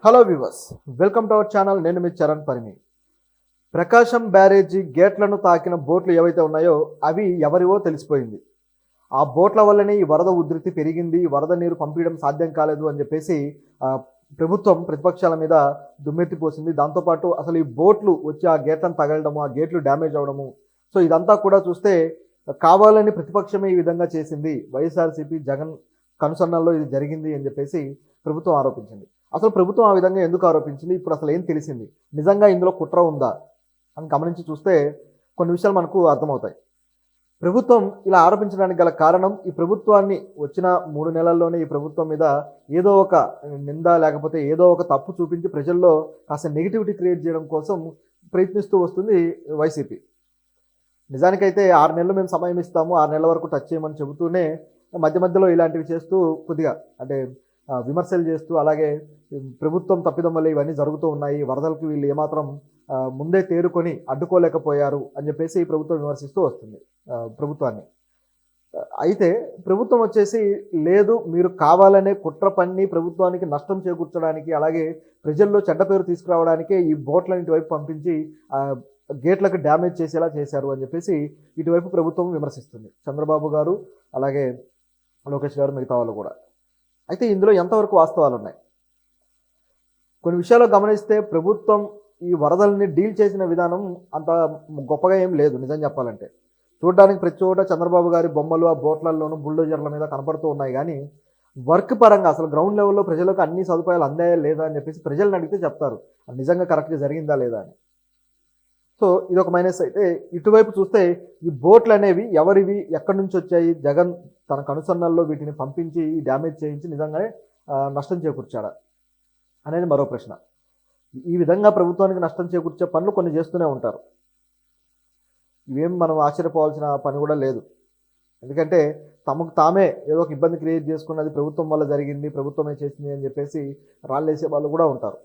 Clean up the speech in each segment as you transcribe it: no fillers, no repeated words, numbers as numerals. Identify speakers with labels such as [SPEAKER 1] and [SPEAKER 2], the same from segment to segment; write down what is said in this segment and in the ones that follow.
[SPEAKER 1] Hello viewers, welcome to our channel. నేను మీ చరణ్ పరిమి. ప్రకాశం బ్యారేజీ గేట్లను తాకిన బోట్లు ఏవైతే ఉన్నాయో అవి ఎవరివో తెలిసిపోయింది. ఆ బోట్ల వల్లనే ఈ వరద ఉధృతి పెరిగింది, వరద నీరు పంపించడం సాధ్యం కాలేదు అని చెప్పేసి ప్రభుత్వం ప్రతిపక్షాల మీద దుమ్మెత్తిపోసింది. దాంతోపాటు అసలు ఈ బోట్లు వచ్చి ఆ గేట్లను తగలడము, ఆ గేట్లు డ్యామేజ్ అవ్వడము, సో ఇదంతా కూడా చూస్తే కావాలని ప్రతిపక్షమే ఈ విధంగా చేసింది, వైఎస్ఆర్సీపీ జగన్ కనుసన్నల్లో ఇది జరిగింది అని చెప్పేసి ప్రభుత్వం ఆరోపించింది. అసలు ప్రభుత్వం ఆ విధంగా ఎందుకు ఆరోపించింది, ఇప్పుడు అసలు ఏం తెలిసింది, నిజంగా ఇందులో కుట్ర ఉందా అని గమనించి చూస్తే కొన్ని విషయాలు మనకు అర్థమవుతాయి. ప్రభుత్వం ఇలా ఆరోపించడానికి గల కారణం, ఈ ప్రభుత్వాన్ని వచ్చిన 3 నెలల్లోనే ఈ ప్రభుత్వం మీద ఏదో ఒక నింద లేకపోతే ఏదో ఒక తప్పు చూపించి ప్రజల్లో కాస్త నెగిటివిటీ క్రియేట్ చేయడం కోసం ప్రయత్నిస్తూ వస్తుంది వైసీపీ. నిజానికైతే 6 నెలలు మేము సమయం ఇస్తాము, 6 నెలల వరకు టచ్ చేయమని చెబుతూనే మధ్య మధ్యలో ఇలాంటివి చేస్తూ కొద్దిగా అంటే విమర్శలు చేస్తూ, అలాగే ప్రభుత్వం తప్పిదం వల్ల ఇవన్నీ జరుగుతూ ఉన్నాయి, వరదలకు వీళ్ళు ఏమాత్రం ముందే తేరుకొని అడ్డుకోలేకపోయారు అని చెప్పేసి ప్రభుత్వం విమర్శిస్తూ వస్తుంది ప్రభుత్వాన్ని. అయితే ప్రభుత్వం వచ్చేసి లేదు, మీరు కావాలనే కుట్ర పన్ని ప్రభుత్వానికి నష్టం చేకూర్చడానికి, అలాగే ప్రజల్లో చెడ్డ పేరు తీసుకురావడానికే ఈ బోట్లను ఇటువైపు పంపించి గేట్లకు డ్యామేజ్ చేసేలా చేశారు అని చెప్పేసి ఇటువైపు ప్రభుత్వం విమర్శిస్తుంది. చంద్రబాబు గారు, అలాగే లోకేష్ గారు, మిగతా వాళ్ళు కూడా. అయితే ఇందులో ఎంతవరకు వాస్తవాలు ఉన్నాయి? కొన్ని విషయాలు గమనిస్తే ప్రభుత్వం ఈ వరదల్ని డీల్ చేసిన విధానం అంత గొప్పగా ఏం లేదు. నిజం చెప్పాలంటే చూడడానికి ప్రతి చోట చంద్రబాబు గారి బొమ్మలు ఆ బోట్లలోనూ బుల్డోజర్ల మీద కనపడుతూ ఉన్నాయి, కానీ వర్క్ పరంగా అసలు గ్రౌండ్ లెవెల్లో ప్రజలకు అన్ని సదుపాయాలు అందాయా లేదా అని చెప్పేసి ప్రజలను అడిగితే చెప్తారు నిజంగా కరెక్ట్గా జరిగిందా లేదా అని. సో ఇది ఒక మైనస్. అయితే ఇటువైపు చూస్తే ఈ బోట్లు అనేవి ఎవరివి, ఎక్కడి నుంచి వచ్చాయి, జగన్ తన కనుసన్నల్లో వీటిని పంపించి డ్యామేజ్ చేయించి నిజంగానే నష్టం చేకూర్చాడా అనేది మరో ప్రశ్న. ఈ విధంగా ప్రభుత్వానికి నష్టం చేకూర్చే పనులు కొన్ని చేస్తూనే ఉంటారు. ఇవేం మనం ఆశ్చర్యపోవాల్సిన పని కూడా లేదు. ఎందుకంటే తమకు తామే ఏదో ఒక ఇబ్బంది క్రియేట్ చేసుకున్నది ప్రభుత్వం వల్ల జరిగింది, ప్రభుత్వమే చేసింది అని చెప్పేసి రాళ్ళేసే వాళ్ళు కూడా ఉంటారు.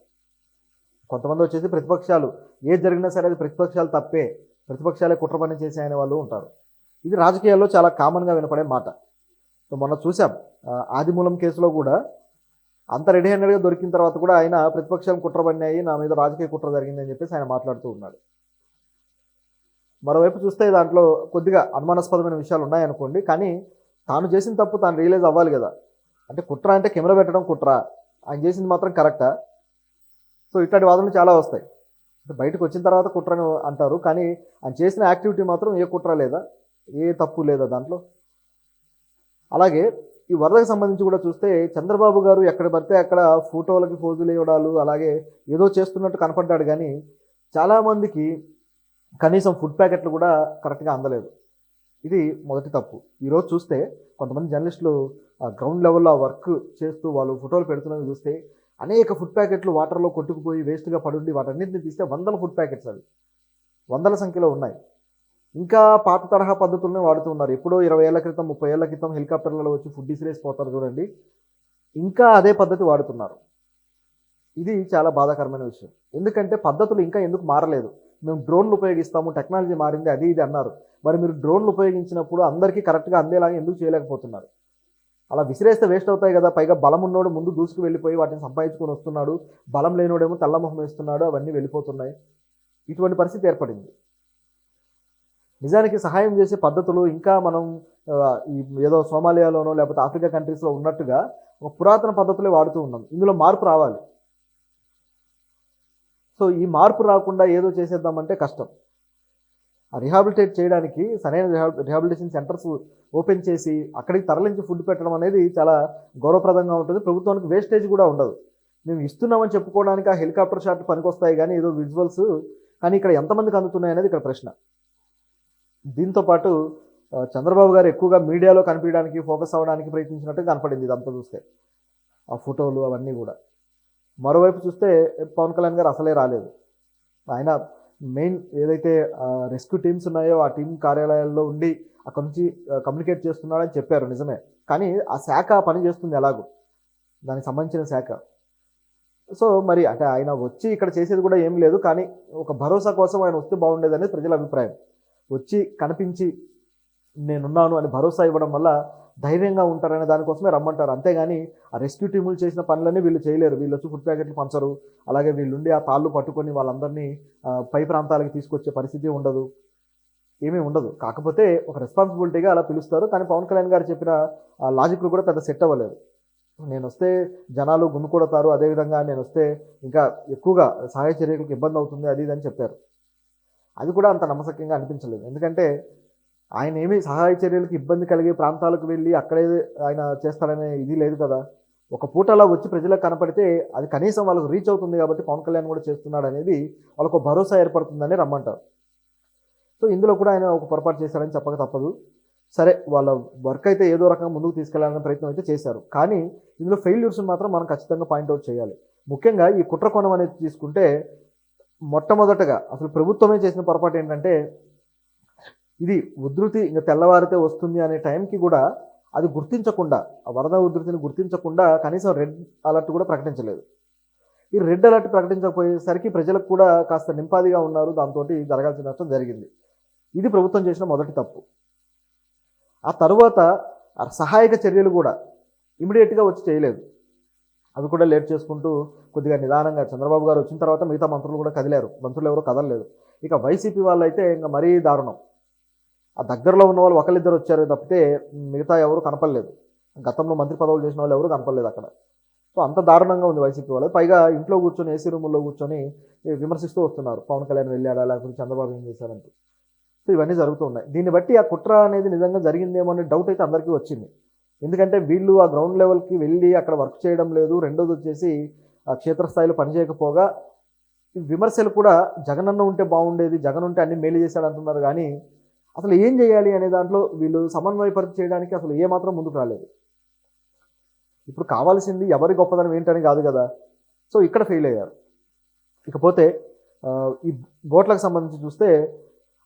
[SPEAKER 1] కొంతమంది వచ్చేసి ప్రతిపక్షాలు ఏది జరిగినా సరే అది ప్రతిపక్షాలు తప్పే, ప్రతిపక్షాలే కుట్ర పని చేసాయనే వాళ్ళు ఉంటారు. ఇది రాజకీయాల్లో చాలా కామన్గా వినపడే మాట. సో మొన్న చూసాం ఆదిమూలం కేసులో కూడా అంత రెడీ హ్యాండెడ్గా దొరికిన తర్వాత కూడా ఆయన ప్రతిపక్షాలు కుట్ర పడినాయి, నా మీద రాజకీయ కుట్ర జరిగింది అని చెప్పేసి ఆయన మాట్లాడుతూ ఉన్నాడు. మరోవైపు చూస్తే దాంట్లో కొద్దిగా అనుమానాస్పదమైన విషయాలు ఉన్నాయనుకోండి, కానీ తాను చేసిన తప్పు తాను రియలైజ్ అవ్వాలి కదా. అంటే కుట్ర అంటే కెమెరా పెట్టడం కుట్ర, ఆయన చేసింది మాత్రం కరెక్టా? సో ఇట్లాంటి వాదనలు చాలా వస్తాయి. బయటకు వచ్చిన తర్వాత కుట్రని అంటారు, కానీ ఆయన చేసిన యాక్టివిటీ మాత్రం ఏ కుట్ర లేదా, ఏ తప్పు లేదా దాంట్లో. అలాగే ఈ వరదకు సంబంధించి కూడా చూస్తే చంద్రబాబు గారు ఎక్కడ పడితే అక్కడ ఫోటోలకి పోజులు ఇవ్వడాలు, అలాగే ఏదో చేస్తున్నట్టు కనపడ్డాడు, కానీ చాలామందికి కనీసం ఫుడ్ ప్యాకెట్లు కూడా కరెక్ట్గా అందలేదు. ఇది మొదటి తప్పు. ఈరోజు చూస్తే కొంతమంది జర్నలిస్టులు గ్రౌండ్ లెవెల్లో వర్క్ చేస్తూ వాళ్ళు ఫోటోలు పెడుతున్నవి చూస్తే అనేక ఫుడ్ ప్యాకెట్లు వాటర్లో కొట్టుకుపోయి వేస్ట్గా పడుండి వాటన్నింటిని తీస్తే 100 ఫుడ్ ప్యాకెట్స్, అవి 100 సంఖ్యలో ఉన్నాయి. ఇంకా పాత తరహా పద్ధతులనే వాడుతూ ఉన్నారు. ఎప్పుడో 20 ఏళ్ల క్రితం 30 ఏళ్ల క్రితం హెలికాప్టర్లలో వచ్చి ఫుడ్ ఇసిరేసిపోతారు చూడండి, ఇంకా అదే పద్ధతి వాడుతున్నారు. ఇది చాలా బాధాకరమైన విషయం. ఎందుకంటే పద్ధతులు ఇంకా ఎందుకు మారలేదు? మేము డ్రోన్లు ఉపయోగిస్తాము, టెక్నాలజీ మారింది, అది ఇది అన్నారు. మరి మీరు డ్రోన్లు ఉపయోగించినప్పుడు అందరికీ కరెక్ట్గా అందేలాగా ఎందుకు చేయలేకపోతున్నారు? అలా విసిరేస్తే వేస్ట్ అవుతాయి కదా. పైగా బలం ఉన్నోడు ముందు దూసుకు వెళ్ళిపోయి వాటిని సంపాదించుకొని వస్తున్నాడు, బలం లేనోడేమో తెల్లమొహం వేస్తున్నాడు, అవన్నీ వెళ్ళిపోతున్నాయి. ఇటువంటి పరిస్థితి ఏర్పడింది. నిజానికి సహాయం చేసే పద్ధతులు ఇంకా మనం ఏదో సోమాలియాలోనో లేకపోతే ఆఫ్రికా కంట్రీస్లో ఉన్నట్టుగా ఒక పురాతన పద్ధతులే వాడుతూ ఉన్నాం. ఇందులో మార్పు రావాలి. సో ఈ మార్పు రాకుండా ఏదో చేసేద్దామంటే కష్టం. రిహాబిలిటేట్ చేయడానికి సరైన రిహాబిలిటేషన్ సెంటర్స్ ఓపెన్ చేసి అక్కడికి తరలించి ఫుడ్ పెట్టడం అనేది చాలా గౌరవప్రదంగా ఉంటుంది. ప్రభుత్వానికి వేస్టేజ్ కూడా ఉండదు. మేము ఇస్తున్నామని చెప్పుకోవడానికి ఆ హెలికాప్టర్ షాట్ పనికొస్తాయి, కానీ ఏదో విజువల్స్, కానీ ఇక్కడ ఎంతమందికి అందుతున్నాయి అనేది ఇక్కడ ప్రశ్న. దీంతోపాటు చంద్రబాబు గారు ఎక్కువగా మీడియాలో కనిపించడానికి, ఫోకస్ అవ్వడానికి ప్రయత్నించినట్టు కనపడింది ఇదంతా చూస్తే, ఆ ఫోటోలు అవన్నీ కూడా. మరోవైపు చూస్తే పవన్ కళ్యాణ్ గారు అసలే రాలేదు. ఆయన మెయిన్ ఏదైతే రెస్క్యూ టీమ్స్ ఉన్నాయో ఆ టీం కార్యాలయాల్లో ఉండి అక్కడ నుంచి కమ్యూనికేట్ చేస్తున్నాడని చెప్పారు, నిజమే. కానీ ఆ శాఖ పని చేస్తుంది ఎలాగో, దానికి సంబంధించిన శాఖ. సో మరి అంటే ఆయన వచ్చి ఇక్కడ చేసేది కూడా ఏం లేదు, కానీ ఒక భరోసా కోసం ఆయన వస్తే బాగుండేదనేది ప్రజల అభిప్రాయం. వచ్చి కనిపించి నేనున్నాను అని భరోసా ఇవ్వడం వల్ల ధైర్యంగా ఉంటారనే దానికోసమే రమ్మంటారు. అంతేగాని ఆ రెస్క్యూ టీములు చేసిన పనులన్నీ వీళ్ళు చేయలేరు. వీళ్ళు వచ్చి ఫుడ్ ప్యాకెట్లు పంచరు. అలాగే వీళ్ళుండి ఆ తాళ్ళు పట్టుకొని వాళ్ళందరినీ పై ప్రాంతాలకు తీసుకొచ్చే పరిస్థితి ఉండదు. ఏమీ ఉండదు. కాకపోతే ఒక రెస్పాన్సిబిలిటీగా అలా పిలుస్తారు. కానీ పవన్ కళ్యాణ్ గారు చెప్పిన లాజిక్‌లు కూడా పెద్ద సెట్ అవ్వలేదు. నేనొస్తే జనాలు గుమికూడతారు. అదేవిధంగా నేనొస్తే ఇంకా ఎక్కువగా సహాయ చర్యలకు ఇబ్బంది అవుతుంది. అది ఇది అని చెప్పారు. అది కూడా అంత నమ్మశక్యంగా అనిపించలేదు. ఎందుకంటే ఆయన ఏమి సహాయ చర్యలకు ఇబ్బంది కలిగే ప్రాంతాలకు వెళ్ళి అక్కడే ఆయన చేస్తారనే ఇది లేదు కదా. ఒక పూట అలా వచ్చి ప్రజలకు కనపడితే అది కనీసం వాళ్ళకి రీచ్ అవుతుంది కాబట్టి పవన్ కళ్యాణ్ కూడా చేస్తున్నాడు అనేది వాళ్ళకు భరోసా ఏర్పడుతుందని రమ్మంటారు. సో ఇందులో కూడా ఆయన ఒక పొరపాటు చేశారని చెప్పక తప్పదు. సరే, వాళ్ళ వర్క్ అయితే ఏదో రకంగా ముందుకు తీసుకెళ్లాలనే ప్రయత్నం అయితే చేశారు. కానీ ఇందులో ఫెయిల్యూర్స్ మాత్రం మనం ఖచ్చితంగా పాయింట్అవుట్ చేయాలి. ముఖ్యంగా ఈ కుట్ర కోణం అనేది తీసుకుంటే మొట్టమొదటగా అసలు ప్రభుత్వమే చేసిన పొరపాటు ఏంటంటే, ఇది ఉధృతి ఇంకా తెల్లవారితే వస్తుంది అనే టైంకి కూడా అది గుర్తించకుండా, ఆ వరద ఉధృతిని గుర్తించకుండా కనీసం రెడ్ అలర్ట్ కూడా ప్రకటించలేదు. ఈ రెడ్ అలర్ట్ ప్రకటించకపోయేసరికి ప్రజలకు కూడా కాస్త నింపాదిగా ఉన్నారు. దాంతో జరగాల్సిన నష్టం జరిగింది. ఇది ప్రభుత్వం చేసిన మొదటి తప్పు. ఆ తరువాత సహాయక చర్యలు కూడా ఇమీడియట్గా వచ్చి చేయలేదు. అవి కూడా లేట్ చేసుకుంటూ కొద్దిగా నిదానంగా చంద్రబాబు గారు వచ్చిన తర్వాత మిగతా మంత్రులు కూడా కదిలారు. మంత్రులు ఎవరో కదలలేదు. ఇక వైసీపీ వాళ్ళు అయితే ఇంకా మరీ దారుణం. ఆ దగ్గరలో ఉన్న వాళ్ళు ఒకళ్ళిద్దరు వచ్చారు తప్పితే మిగతా ఎవరు కనపడలేదు. గతంలో మంత్రి పదవులు చేసిన వాళ్ళు ఎవరు కనపడలేదు అక్కడ. సో అంత దారుణంగా ఉంది వైసీపీ వాళ్ళు. పైగా ఇంట్లో కూర్చొని ఏసీ రూముల్లో కూర్చొని విమర్శిస్తూ వస్తున్నారు. పవన్ కళ్యాణ్ వెళ్ళాడా, లేకపోతే చంద్రబాబు ఏం చేశారంటూ. సో ఇవన్నీ జరుగుతూ ఉన్నాయి. దీన్ని బట్టి ఆ కుట్ర అనేది నిజంగా జరిగిందేమో అనే డౌట్ అయితే అందరికీ వచ్చింది. ఎందుకంటే వీళ్ళు ఆ గ్రౌండ్ లెవెల్కి వెళ్ళి అక్కడ వర్క్ చేయడం లేదు. రెండోది వచ్చేసి ఆ క్షేత్రస్థాయిలో పనిచేయకపోగా విమర్శలు కూడా జగనన్న ఉంటే బాగుండేది, జగన్ ఉంటే అన్ని మేలు చేశాడు అంటున్నారు. కానీ అసలు ఏం చేయాలి అనే దాంట్లో వీళ్ళు సమన్వయపరిచి చేయడానికి అసలు ఏమాత్రం ముందుకు రాలేదు. ఇప్పుడు కావాల్సింది ఎవరి గొప్పదనం ఏంటని కాదు కదా. సో ఇక్కడ ఫెయిల్ అయ్యారు. ఇకపోతే ఈ బోట్లకు సంబంధించి చూస్తే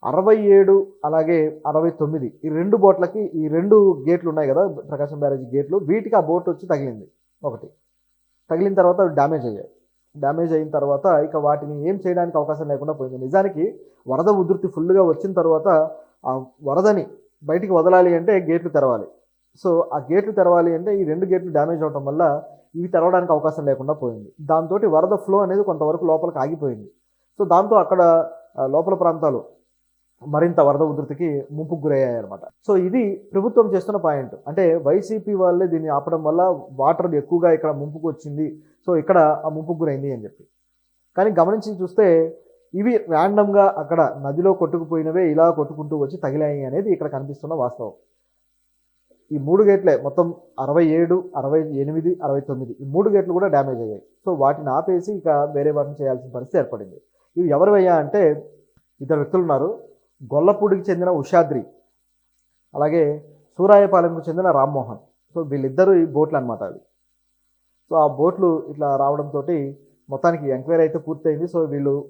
[SPEAKER 1] 67 అలాగే 69 ఈ 2 బోట్లకి ఈ 2 గేట్లు ఉన్నాయి కదా, ప్రకాశం బ్యారేజ్ గేట్లు, వీటికి ఆ బోట్ వచ్చి తగిలింది. ఒకటి తగిలిన తర్వాత అవి డ్యామేజ్ అయ్యాయి. డ్యామేజ్ అయిన తర్వాత ఇక వాటిని ఏం చేయడానికి అవకాశం లేకుండా పోయింది. నిజానికి వరద ఉధృతి ఫుల్గా వచ్చిన తర్వాత ఆ వరదని బయటికి వదలాలి అంటే గేట్లు తెరవాలి. సో ఆ గేట్లు తెరవాలి అంటే ఈ 2 గేట్లు డ్యామేజ్ అవడం వల్ల ఇవి తెరవడానికి అవకాశం లేకుండా పోయింది. దాంతో వరద ఫ్లో అనేది కొంతవరకు లోపలికి ఆగిపోయింది. సో దాంతో అక్కడ లోపల ప్రాంతాలు మరింత వరద ఉధృతికి ముంపుకు గురయ్యాయి అనమాట. సో ఇది ప్రభుత్వం చేస్తున్న పాయింట్. అంటే వైసీపీ వాళ్ళే దీన్ని ఆపడం వల్ల వాటర్ ఎక్కువగా ఇక్కడ ముంపుకు వచ్చింది. సో ఇక్కడ ఆ ముంపుకు గురైంది అని చెప్పి. కానీ గమనించి చూస్తే ఇవి ర్యాండమ్గా అక్కడ నదిలో కొట్టుకుపోయినవే ఇలా కొట్టుకుంటూ వచ్చి తగిలాయి అనేది ఇక్కడ కనిపిస్తున్న వాస్తవం. ఈ 3 గేట్లే మొత్తం 67, 68, 69 ఈ 3 గేట్లు కూడా డ్యామేజ్ అయ్యాయి. సో వాటిని ఆపేసి ఇక వేరే వాటిని చేయాల్సిన పరిస్థితి ఏర్పడింది. ఇవి ఎవరివయ్యా అంటే 2 వ్యక్తులు ఉన్నారు. గొల్లపూడికి చెందిన ఉషాద్రి, అలాగే సూరాయపాలెంకు చెందిన రామ్మోహన్. సో వీళ్ళిద్దరూ ఈ బోట్లు అనమాట అవి. సో ఆ బోట్లు ఇట్లా రావడంతో మొత్తానికి ఎంక్వైరీ అయితే పూర్తయింది. సో వీళ్ళు